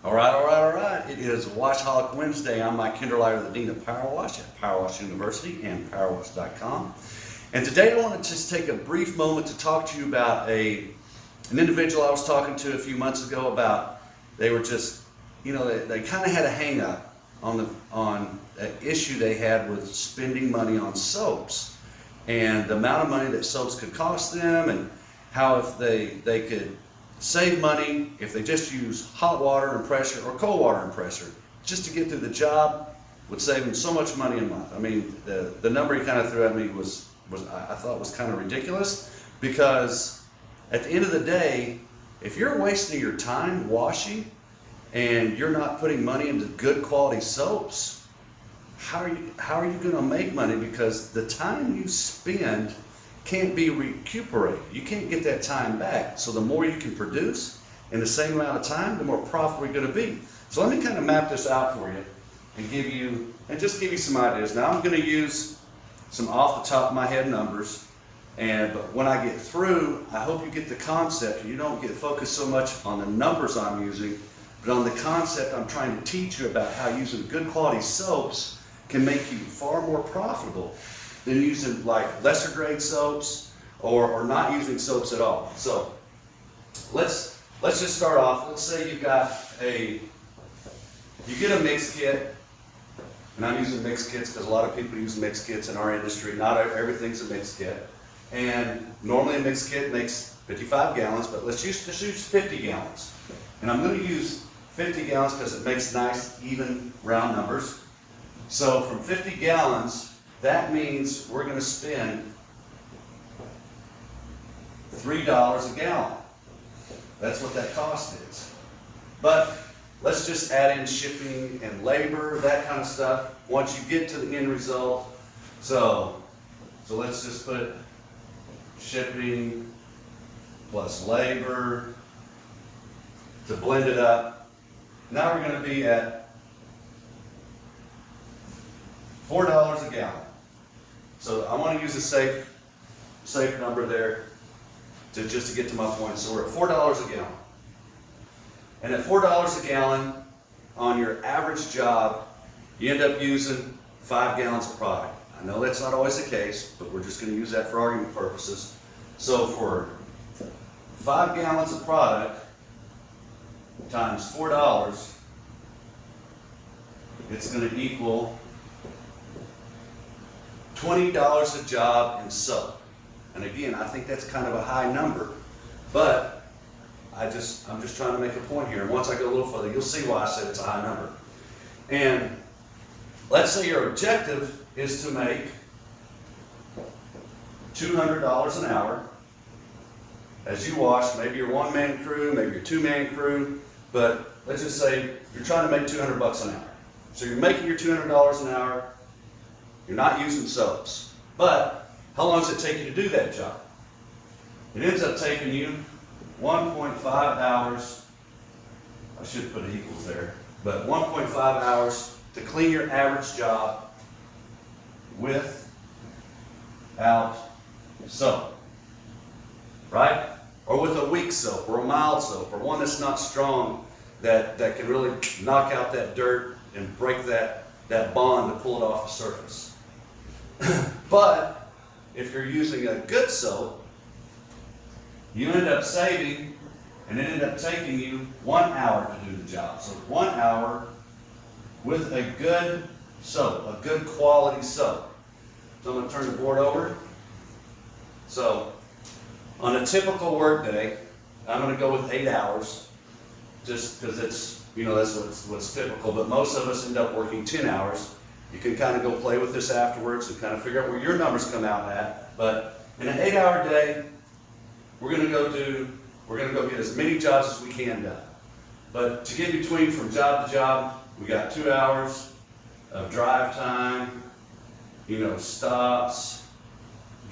All right. It is Washaholic Wednesday. I'm Mike Kinderleiter, the Dean of Powerwash at Powerwash University and Powerwash.com. And today I want to just take a brief moment to talk to you about an individual I was talking to a few months ago about. They were just, they kind of had a hang up on an issue they had with spending money on soaps and the amount of money that soaps could cost them, and how if they could save money if they just use hot water and pressure or cold water and pressure just to get through the job, would save them so much money a month. I mean, the number he kind of threw at me was I thought was kind of ridiculous, because at the end of the day, if you're wasting your time washing and you're not putting money into good quality soaps, how are you going to make money? Because the time you spend can't be recuperated. You can't get that time back. So the more you can produce in the same amount of time, the more profitable you're going to be. So let me kind of map this out for you and just give you some ideas. Now I'm going to use some off the top of my head numbers, but when I get through, I hope you get the concept and you don't get focused so much on the numbers I'm using, but on the concept I'm trying to teach you about how using good quality soaps can make you far more profitable than using like lesser grade soaps or not using soaps at all. So let's just start off. Let's say you get a mix kit, and I'm using mix kits because a lot of people use mix kits in our industry. Not everything's a mix kit, and normally a mix kit makes 55 gallons, but let's just use 50 gallons. And I'm going to use 50 gallons because it makes nice even round numbers. So from 50 gallons, that means we're going to spend $3 a gallon. That's what that cost is. But let's just add in shipping and labor, that kind of stuff, once you get to the end result. So let's just put shipping plus labor to blend it up. Now we're going to be at $4 a gallon. So I want to use a safe number there just to get to my point. So we're at $4 a gallon. And at $4 a gallon on your average job, you end up using 5 gallons of product. I know that's not always the case, but we're just going to use that for argument purposes. So for 5 gallons of product times $4, it's going to equal $20 a job in soap. And again, I think that's kind of a high number, but I'm just trying to make a point here. And once I go a little further, you'll see why I said it's a high number. And let's say your objective is to make $200 an hour as you wash. Maybe you're one-man crew, maybe you're two-man crew, but let's just say you're trying to make $200 an hour. So you're making your $200 an hour. You're not using soaps. But how long does it take you to do that job? It ends up taking you 1.5 hours. I should put equals there, but 1.5 hours to clean your average job without soap, right? Or with a weak soap or a mild soap or one that's not strong that can really knock out that dirt and break that bond to pull it off the surface. But if you're using a good soap, you end up saving, and it ended up taking you 1 hour to do the job. So 1 hour with a good soap, a good quality soap. So I'm going to turn the board over. So on a typical work day, I'm going to go with 8 hours, just because it's, that's what's typical. But most of us end up working 10 hours. You can kind of go play with this afterwards and kind of figure out where your numbers come out at. But in an 8-hour day, we're going to go get as many jobs as we can done. But to get between from job to job, we got 2 hours of drive time, stops,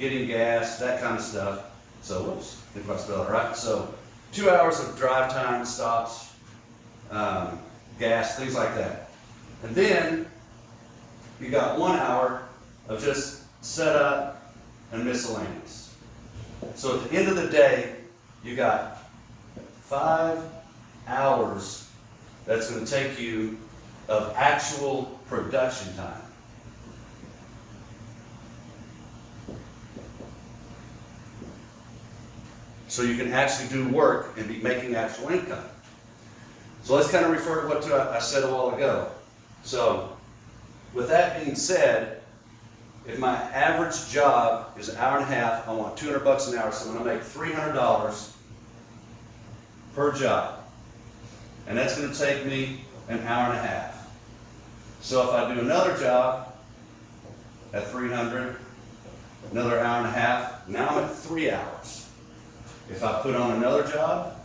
getting gas, that kind of stuff. So, whoops, I think I spelled it right. So 2 hours of drive time, stops, gas, things like that. And then you got 1 hour of just setup and miscellaneous. So at the end of the day, you got 5 hours that's going to take you of actual production time. So you can actually do work and be making actual income. So let's kind of refer to what I said a while ago. So with that being said, if my average job is an hour and a half, I want $200 an hour, so I'm going to make $300 per job. And that's going to take me an hour and a half. So if I do another job at 300, another hour and a half, now I'm at 3 hours. If I put on another job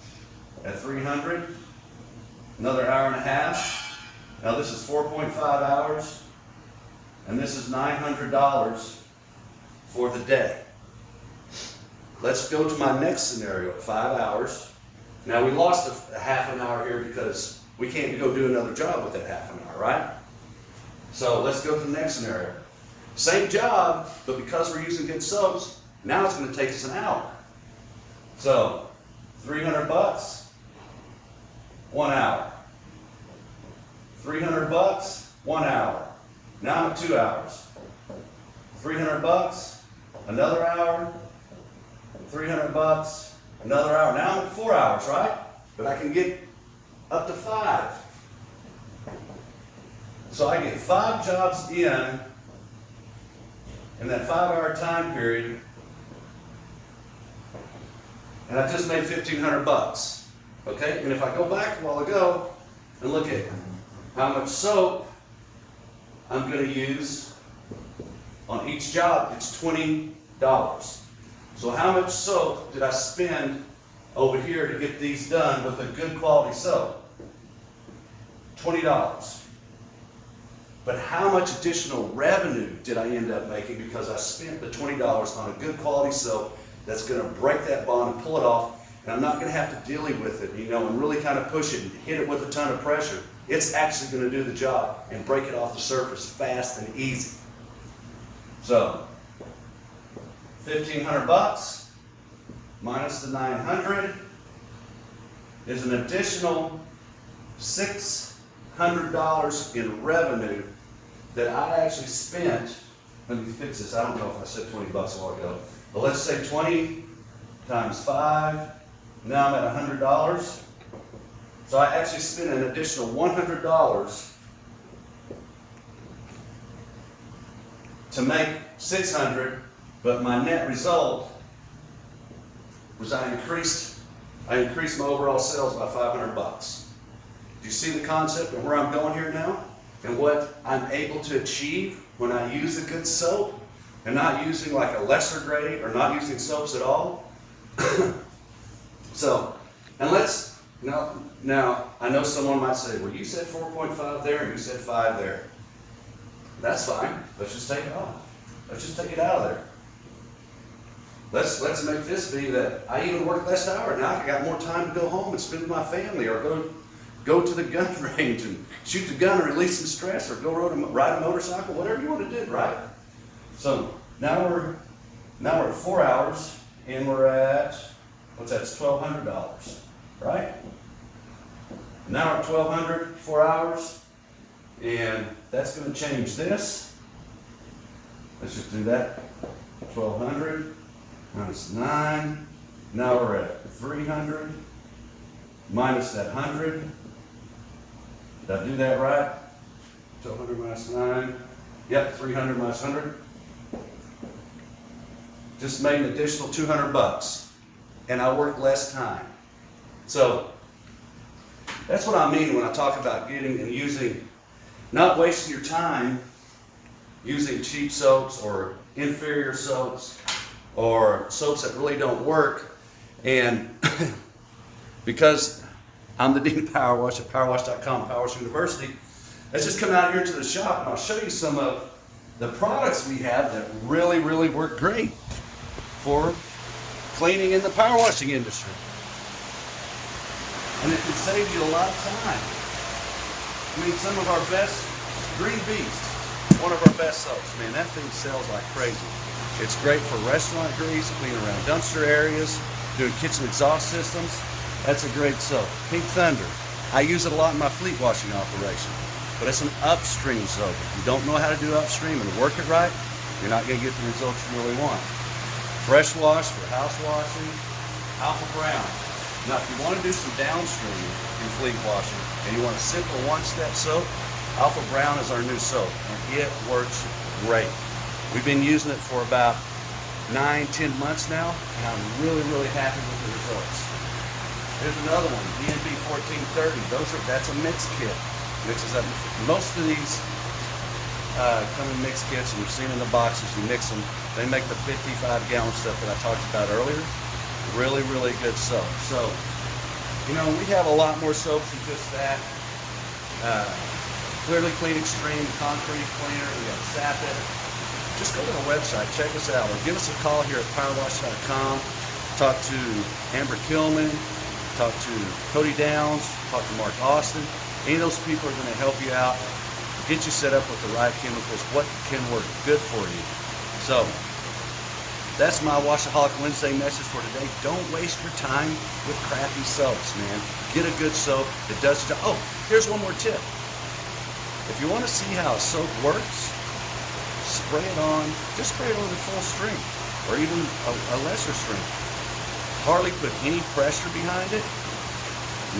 at 300, another hour and a half, now this is 4.5 hours, and this is $900 for the day. Let's go to my next scenario at 5 hours. Now we lost a half an hour here because we can't go do another job with that half an hour, right? So let's go to the next scenario. Same job, but because we're using good soaps, now it's going to take us an hour. So $300, 1 hour. $300, 1 hour. Now I'm at 2 hours. $300, another hour. $300, another hour. Now I'm at 4 hours, right? But I can get up to 5. So I get 5 jobs in that 5-hour time period, and I just made $1,500. Okay? And if I go back a while ago and look at how much soap I'm going to use on each job, it's $20. So how much soap did I spend over here to get these done with a good quality soap? $20. But how much additional revenue did I end up making because I spent the $20 on a good quality soap that's going to break that bond and pull it off, and I'm not going to have to dilly with it, and really kind of push it and hit it with a ton of pressure. It's actually going to do the job and break it off the surface fast and easy. So $1,500 minus the 900 is an additional $600 in revenue that I actually spent. Let me fix this. I don't know if I said 20 bucks a while ago, but let's say 20 times 5. Now I'm at $100. So I actually spent an additional $100 to make $600, but my net result was I increased my overall sales by $500. Do you see the concept and where I'm going here now? And what I'm able to achieve when I use a good soap and not using like a lesser grade or not using soaps at all? So, and now I know someone might say, well, you said 4.5 there and you said 5 there. That's fine. Let's just take it off. Let's just take it out of there. Let's make this be that I even work less hour. Now I got more time to go home and spend with my family, or go to the gun range and shoot the gun and release some stress, or go ride a motorcycle, whatever you want to do, right? So now we're at 4 hours and we're at, what's that? It's $1,200, right? Now we're at $1,200, 4 hours, and that's going to change this. Let's just do that. 1,200 minus 9. Now we're at 300 minus that 100. Did I do that right? 1,200 minus 9. Yep, 300 minus 100. Just made an additional $200, and I worked less time. So that's what I mean when I talk about getting and using, not wasting your time using cheap soaps or inferior soaps or soaps that really don't work. And because I'm the Dean of Powerwash at Powerwash.com, Powerwash University, let's just come out here to the shop and I'll show you some of the products we have that really, really work great for cleaning in the power washing industry. And it can save you a lot of time. I mean, some of our best, Green Beast, one of our best soaps. Man, that thing sells like crazy. It's great for restaurant grease, cleaning around dumpster areas, doing kitchen exhaust systems. That's a great soap. Pink Thunder, I use it a lot in my fleet washing operation, but it's an upstream soap. If you don't know how to do upstream and work it right, you're not going to get the results you really want. Fresh wash for house washing, Alpha Brown. Now, if you want to do some downstream in fleet washing and you want a simple one-step soap, Alpha Brown is our new soap, and it works great. We've been using it for about 9-10 months now, and I'm really, really happy with the results. Here's another one, DNB 1430. That's a mix kit. Mixes up. Most of these come in mixed kits, and you've seen in the boxes. You mix them. They make the 55-gallon stuff that I talked about earlier. Really, really good soap. So, you know, we have a lot more soaps than just that. Clearly Clean Extreme, Concrete Cleaner. We got Sapit. Just go to the website, check us out, or give us a call here at Powerwash.com. Talk to Amber Killman, talk to Cody Downs, talk to Mark Austin. Any of those people are going to help you out, get you set up with the right chemicals, what can work good for you. So, that's my Washaholic Wednesday message for today. Don't waste your time with crappy soaps, man. Get a good soap that does the job. Oh, here's one more tip. If you want to see how a soap works, spray it on, just spray it on at full strength, or even a lesser strength. Hardly put any pressure behind it.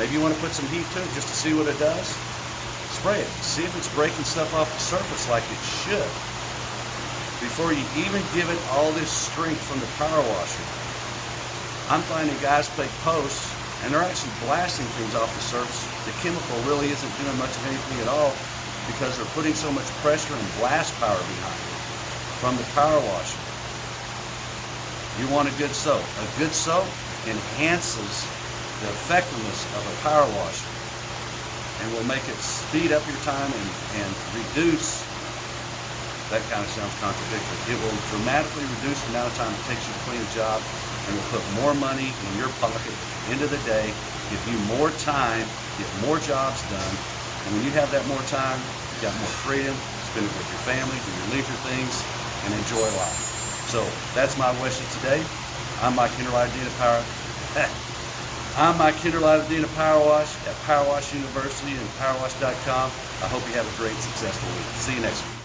Maybe you want to put some heat to it just to see what it does. Spray it. See if it's breaking stuff off the surface like it should, before you even give it all this strength from the power washer. I'm finding guys play posts, and they're actually blasting things off the surface. The chemical really isn't doing much of anything at all, because they're putting so much pressure and blast power behind it from the power washer. You want a good soap. A good soap enhances the effectiveness of a power washer and will make it speed up your time and reduce, that kind of sounds contradictory, it will dramatically reduce the amount of time it takes you to clean a job, and will put more money in your pocket at the end of the day, give you more time, get more jobs done. And when you have that more time, you got more freedom, spend it with your family, do your leisure things, and enjoy life. So that's my wish today. I'm Mike Kinderlight, Dean of Power. I'm Mike Kinderlight, Dean of Powerwash at Powerwash University and Powerwash.com. I hope you have a great, successful week. See you next week.